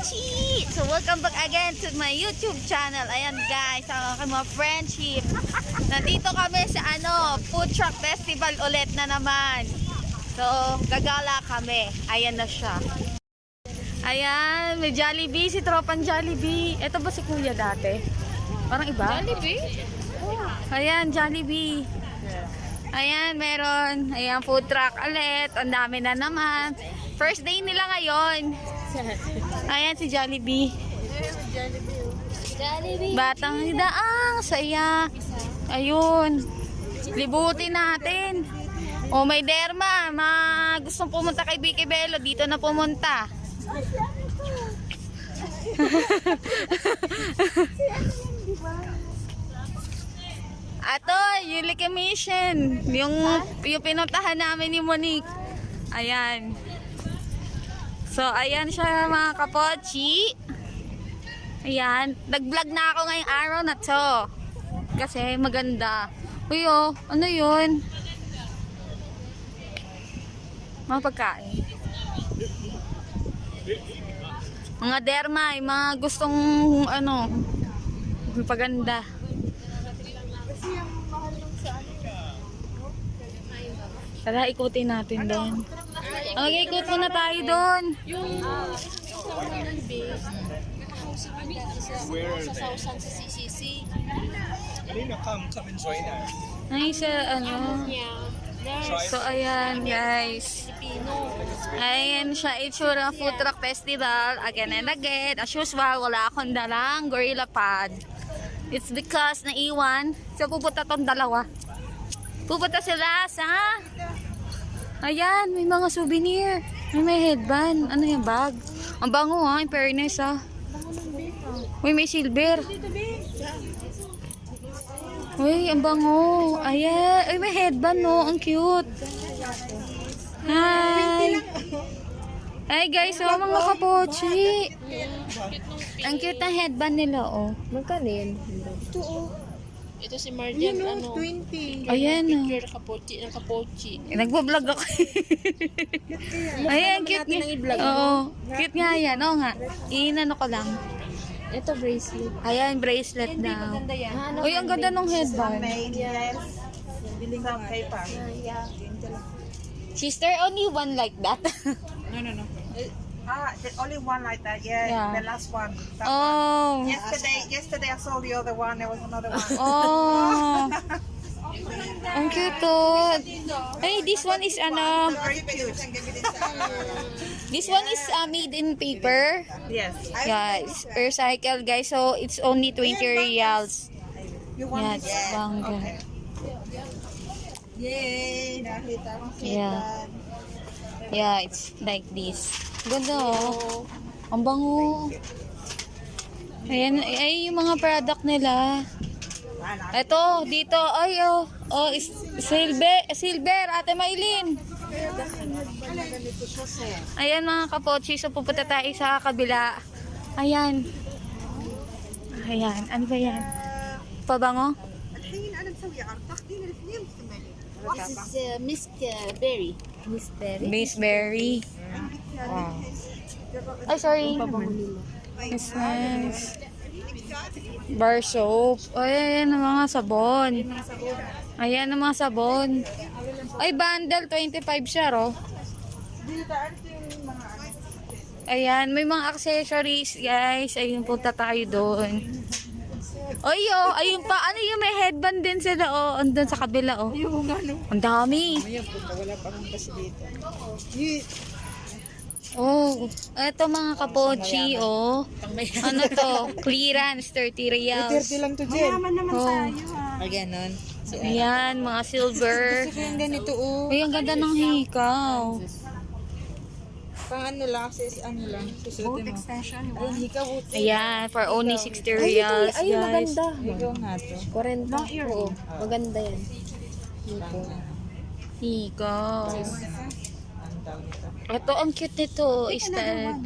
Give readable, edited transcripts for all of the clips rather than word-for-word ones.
Pochi! So welcome back again to my YouTube channel. Ayan guys, ang mga friendship. Nandito kami sa Food Truck Festival ulit na naman. So gagala kami. Ayan na siya. Ayan, may Jollibee, si tropang Jollibee. Ito ba si Kuya dati? Parang iba? Jollibee? Ayan, Jollibee. Ayan, meron. Ayan, food truck ulit. Ang dami na naman. First day nila ngayon. Ayan si Jollibee. Batang daang, saya. Ayun. Libutin natin. O may derma. Gustong pumunta kay Vicky Bello. Dito na pumunta. Ato, Yulika Mission. Yung pinuntahan namin ni Monique. Ayan. So, ayan siya mga kapochi. Ayan. Nag-vlog na ako ngayong araw na to. Kasi maganda. Uy, oh. Ano yun? Mga pagkain. Mga derma. Yung mga gustong paganda. Tara, ikutin natin doon. Okay, ikot muna tayo doon. Yung sa CCC. Kanina, come and join us. Ay, sa So, ayan guys. Ayan siya, itsura Food Truck Festival. Again and again. As usual, wala akong dalang gorilla pad. It's because naiwan. So, pupunta tong dalawa. Pupunta sila sa... Ayan, may mga souvenir. May headband. Ano yung bag? Ang bango ha, in fairness ha. Uy, may silver. Uy, ang bango. Ayan. Uy, may headband no. Ang cute. Hi. Hi guys, oh, mga kapochi. Ang cute ng headband nila, oh. Magkano yun? Ito oh. Ito si Marjan, 20. Ayan, oh. Picture ng kapochi. Nagbablog ako. Ayan, cute nga. Oo, cute nga yan. Oo nga. Inano ko lang. Ito bracelet. Ayan, bracelet daw. Uy, ang ganda ng headband. Yes. Biling ng paper. Sister, only one like that. No. There's only one like that. Yeah. The last one. That Oh. one. Yesterday I saw the other one. There was another one. Oh. Ang cute to. Ay, this one is Very cute. this one is made in paper. Yes. Guys, recycle guys. So, it's only 20 reals. You want Yes, this? bangga. Okay. Yay! Nakita ko Yeah. Yeah, it's like this. Ganda oh. Ang bango. Ayan, ay yung mga product nila. Ito, dito, ay oh. Oh, silver, Ate Maylin. Ayan mga kapochi, so pupunta tayo sa kabila. Ayan. Ayan, ano ba yan? Pabango? This is Miss Berry. Miss Berry? Miss Berry. Wow. Ay, sorry. Miss Nice. Bar soap. Ay, ayan ang mga sabon. Ayan ang mga sabon. Ay, bundle. 25 siya, oh. Ayan, may mga accessories, guys. Ayun, punta tayo doon. Ay, oh, ayun pa. Ano yung may headband din sila, oh. Andun sa kabila, oh. Ang dami. Wala pang kasi dito. Oh, eto mga kapochi, oh. Ano to? Clearance, 30 reals. 30 lang to, Jen. Mayaman naman Oh. Ganon. Ayan, mga silver. Yung ganito, oh. Ay, ang ganda ng hikaw. Pang ano lang, ano lang. Susutin mo. Extension. Ayun, hikaw. Ayan, for only 60 reals, Ay, guys. maganda. Hikaw nga to. 40. Oo, maganda yan. Hikaw. Ito, ang cute nito. Stud.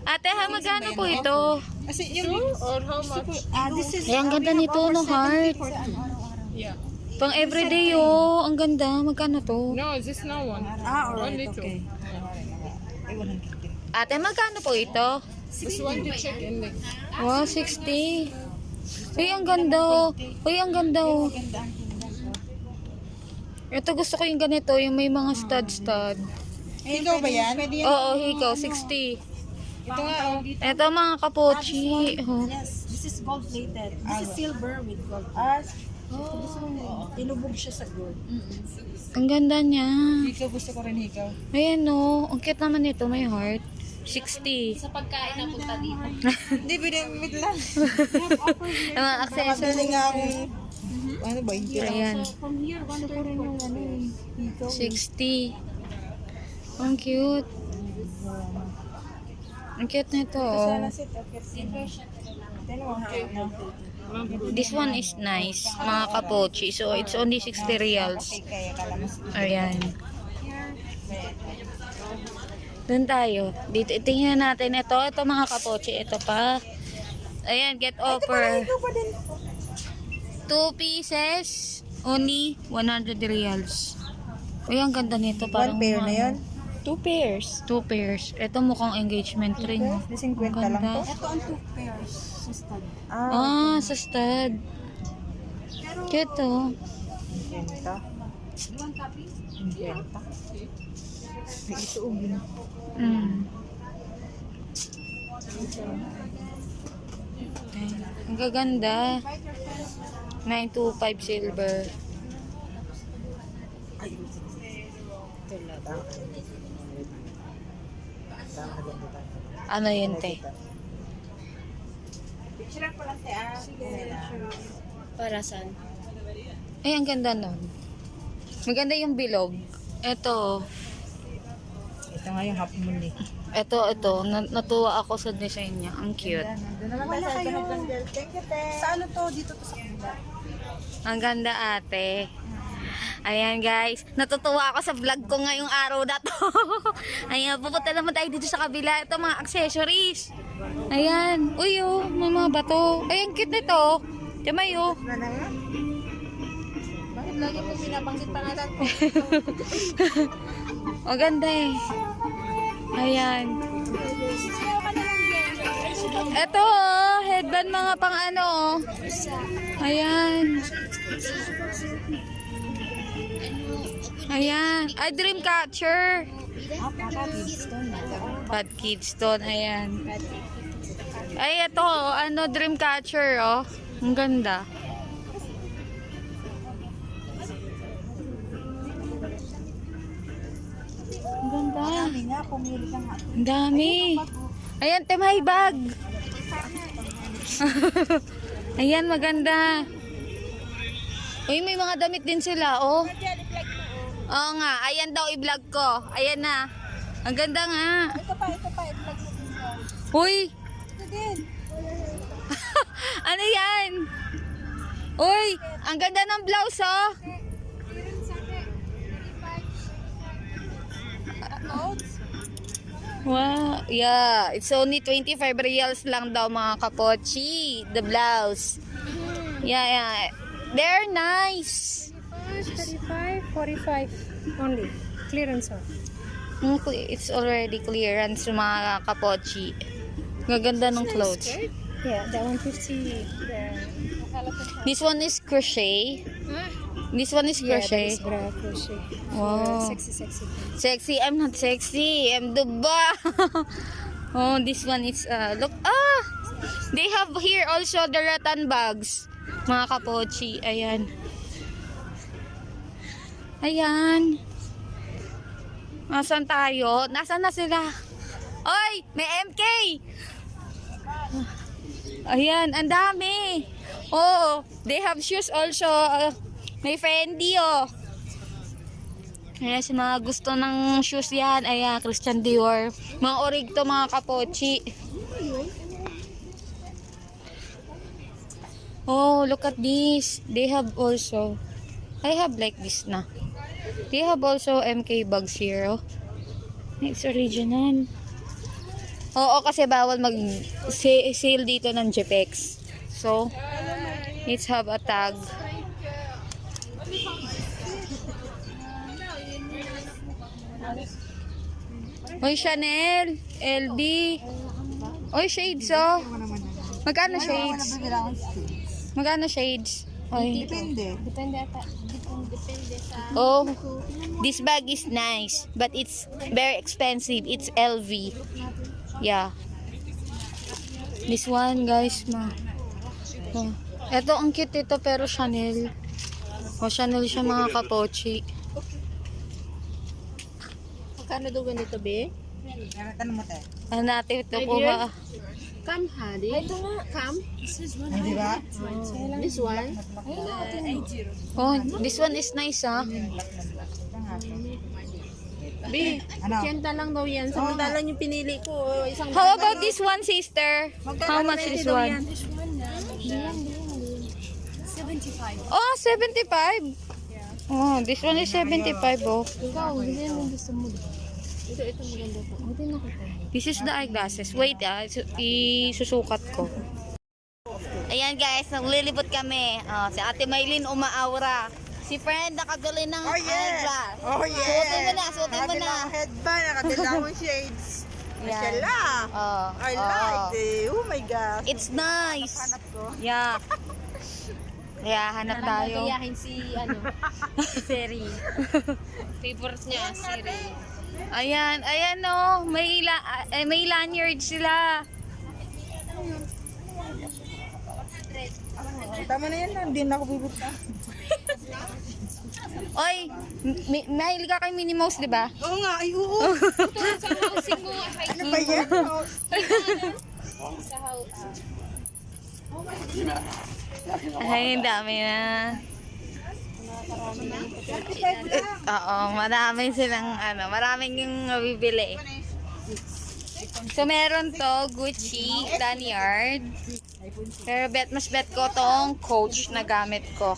Ate, ha, magkano po ito? Kasi yung... Or how much? This is... Ay, ang ganda nito, no, heart. Yeah. Pang everyday, oh. Ang ganda. Magkano to? No, this no one. Alright, Only two. okay. Ate, magkano po ito? Just want to check in like. Wow, 60. Uy, ang ganda oh. Uy, ang ganda oh. Ito gusto ko yung ganito, yung may mga stud. Ikaw ba yan? Pwede yan. Oo, hikaw, 60. Ito nga oh. Ito mga kapochi. Oh. Yes, this is gold plated. This is silver with gold. Tinubog siya sa gold. Ang ganda niya. Ikaw gusto ko rin ikaw. Ayan oh. Ang cute naman ito, may heart. 60. Sa pagkain na punta dito. Hindi, binimit lang. Ang mga Nakabili accessories. nga ako. Ano ba? Hindi lang. Ayan. From here, one Gusto ko rin yung ano eh. Ikaw. 60. Ang cute. Ang cute na ito oh. Sana sit up. Dalawang cute na. This one is nice, mga kapochi. So, it's only 60 reals. Kaya kalamas. Ayan. Doon tayo. Dito, tingnan natin ito. Ito mga kapochi. Ito pa. Ayan, get offer. Ikaw pa din. 2 pieces. Only 100 reals. Uy, ang ganda nito. Parang One pair na yun? 2 pairs. 2 pairs. Ito mukhang engagement ring. oh. Di 50 Ang lang ganda. to. Ito ang 2 pairs. Sa stud. Ah, sa stud. Cute oh. 50. 50. Ito ubi na. Ang gaganda. 925 silver. Ano yun, te? Picture ko lang tayo. Para saan? Ay, ang ganda nun. Maganda yung bilog. Ito. Ito nga yung half moon eh. Ito. Natuwa ako sa design niya. Ang cute. Doon naman tayo sa Bundle. Thank you, te. Sa ano to? Dito to sa kanila. Ang ganda, ate. Ayan, guys. Natutuwa ako sa vlog ko ngayong araw na to. Ayan, pupunta naman tayo dito sa kabila. Ito, mga accessories. Ayan. Uy, oh. May mga bato. Ay, ang cute nito. Timay, oh. Bakit lagi po binabanggit pangalan ko? Ang ganda eh. Ayan. Ito oh, headband mga pang ano oh. Ayan. Ayan. Ay, dream catcher. Bad Kidstone. Ayan. Ay, ito oh, ano, dream catcher oh. Ang ganda. Ang ganda. Sabi nga, pumili ka nga. Ang dami. Ayan, temay bag. Ayan, maganda. Uy, may mga damit din sila, oh. Oo nga, ayan daw i-vlog ko. Ayan na. Ang ganda nga. Ito pa, i-vlog mo din ka. Uy, Ito din. ano yan? Uy, ang ganda ng blouse, oh. Wow, yeah. It's only 25 reals lang daw mga kapochi. The blouse. Yeah. They're nice. 35, 45 only. Clearance off. It's already clearance mga kapochi. Gaganda ng clothes. Yeah, that 150. This one is crochet. This one is crochet. Bra crochet. Wow. Sexy. Sexy. I'm not sexy. I'm duba. Oh, this one is look. Ah! They have here also the rattan bags. Mga kapochi. Ayan. Ayan. Nasaan tayo? Nasaan na sila? Oy! May MK! Ayan, ang dami. Oh, they have shoes also. May Fendi, oh. Ayan, sa mga gusto ng shoes yan. Ayan, Christian Dior. Mga orig to, mga kapochi. Oh, look at this. They have also, I have like this na. They have also MK bags here, oh. It's original. Oo, kasi bawal mag-sale dito ng JPEX. So, let's have a tag. Oy, Chanel, LB. Oy, shades, oh. Magkano shades? Magkano shades? Oy. Depende. Depende sa... Oh, this bag is nice, but it's very expensive. It's LV. Yeah. This one, guys, oh. Ito, ang cute ito, pero Chanel. Oh, Chanel siya, mga kapochi. Magkano daw ganito, be? Tanong mo tayo. Ano natin ito po ba? Come, honey. Ito nga. Come. Di ba? This one. Oh, this one is nice, ah. Be, Ano? 80 lang daw yan. Samantalang yung pinili ko, isang... How about this one, sister? How much is this one? Oh, 75. Oh, this one is 75, oh. Ikaw, hindi mo gusto mo. Ito maganda to. Ito nakita. This is the eyeglasses. Wait, isusukat ko. Ayan, guys, naglilibot kami. Oh, si Ate Maylin umaaura. Si friend nakabili ng eyeglass. Oh, yeah. Suotin mo na, suotin mo na. Nakabila headband, nakabila akong shades. Yan. Mashallah. Oh, I like it. Oh my gosh. It's nice. Hanap ko. Yeah. Kaya hanap tayo. Gayahin si, si Siri. Favorite niya, Siri. Ayan, ayan, oh. May lanyard sila. Tama na yan lang. Hindi na ako bibita. Oy, mahilig ka kay Minnie Mouse, di ba? Oo nga. Ay, oo. Ano ba yan? Ay, ang dami na. Oo, marami silang, maraming yung mabibili. So, meron to, Gucci, lanyard. Pero mas bet ko tong Coach na gamit ko.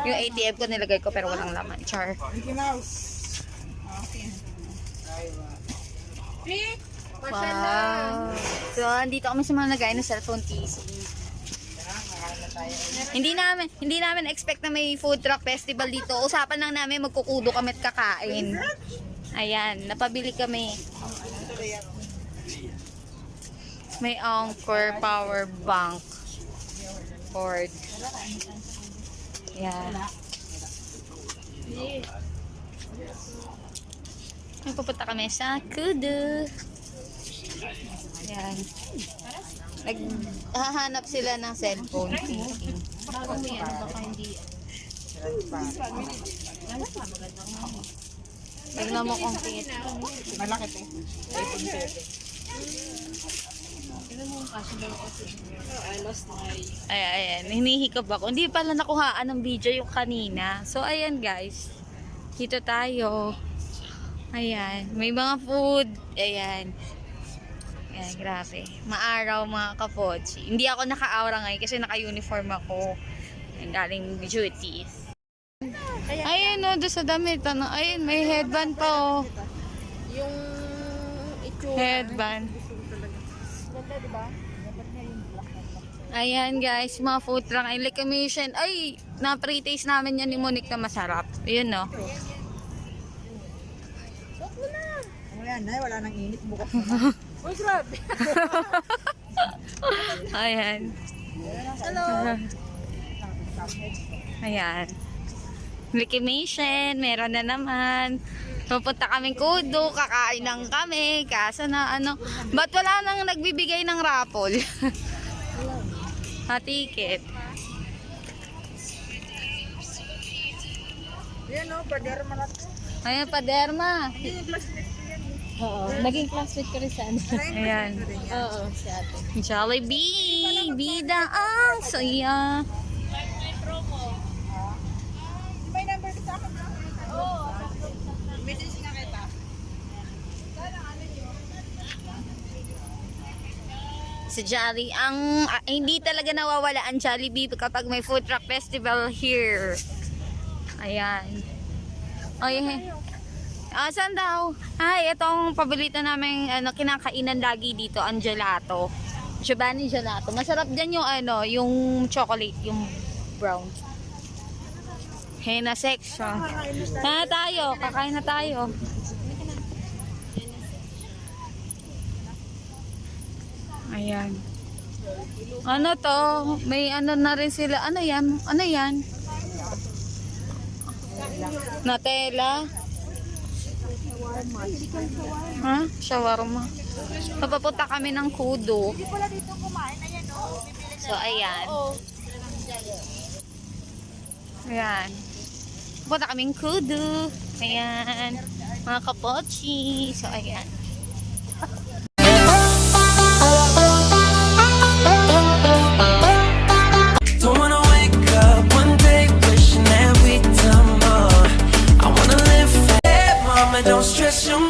Yung ATM ko nilagay ko pero walang laman. Char. Mickey Mouse. Wow. So, andito kami sa mga nagay ng cellphone case. Hindi namin expect na may food truck festival dito. Usapan lang namin magkukudo kami at kakain. Ayan, napabili kami. May Anchor power bank. Cord. Ayan. Pupunta kami sa Kudu. Ayan. Naghahanap sila ng cellphone. Bago mo yan, baka hindi. Tignan mo kung fit. Malaki to. iPhone 7. Ayan, hinihikab ako. Hindi pala nakuhaan ng video yung kanina. So, ayan guys. Dito tayo. Ayan, may mga food. Ayan. Ayan, grabe. Maaraw mga kapochi. Hindi ako naka-aura ngayon kasi naka-uniform ako. Ayan, galing duty. Ayun o, doon sa damit. Ayun, may headband pa o. Yung itsura. Headband. Ganda, diba? Ayan guys, mga food truck. Ay, like commission. Ay, na-pre-taste namin yan ni Monique na masarap. Ayun no. Ayan na, wala nang init. Bukas na. Uy, grabe. Ayan. Hello. Ayan. Reclamation, meron na naman. Pupunta kaming Kudu, kakain lang kami. Kaso na ba't wala nang nagbibigay ng raffle? Ticket. Yan o, paderma na to. Ayan, paderma. Oo. Naging classmate ko rin sa ano. Ayan. Oo, si ate. Jollibee, bida ang saya. May number ka sa akin. Oo. Message nga kita. Sa Jolly, hindi talaga nawawala ang Jollibee kapag may food truck festival here. Ayan. Ay, saan daw? Ay, itong paborito namin kinakainan lagi dito, ang gelato. Giovanni Gelato. Masarap din yung yung chocolate, yung brown. Henna section. Kakain na tayo. Ayan. Ano to? May ano na rin sila. Ano yan? Ano yan? Nutella? Ha? Shawarma. Papapunta kami ng Kudo. So, ayan. Ayan. Punta kaming Kudo. Ayan. Mga kapochi. So, ayan. Don't wanna wake up one day wishing that we'd done more. I wanna live fast, mama, don't stress your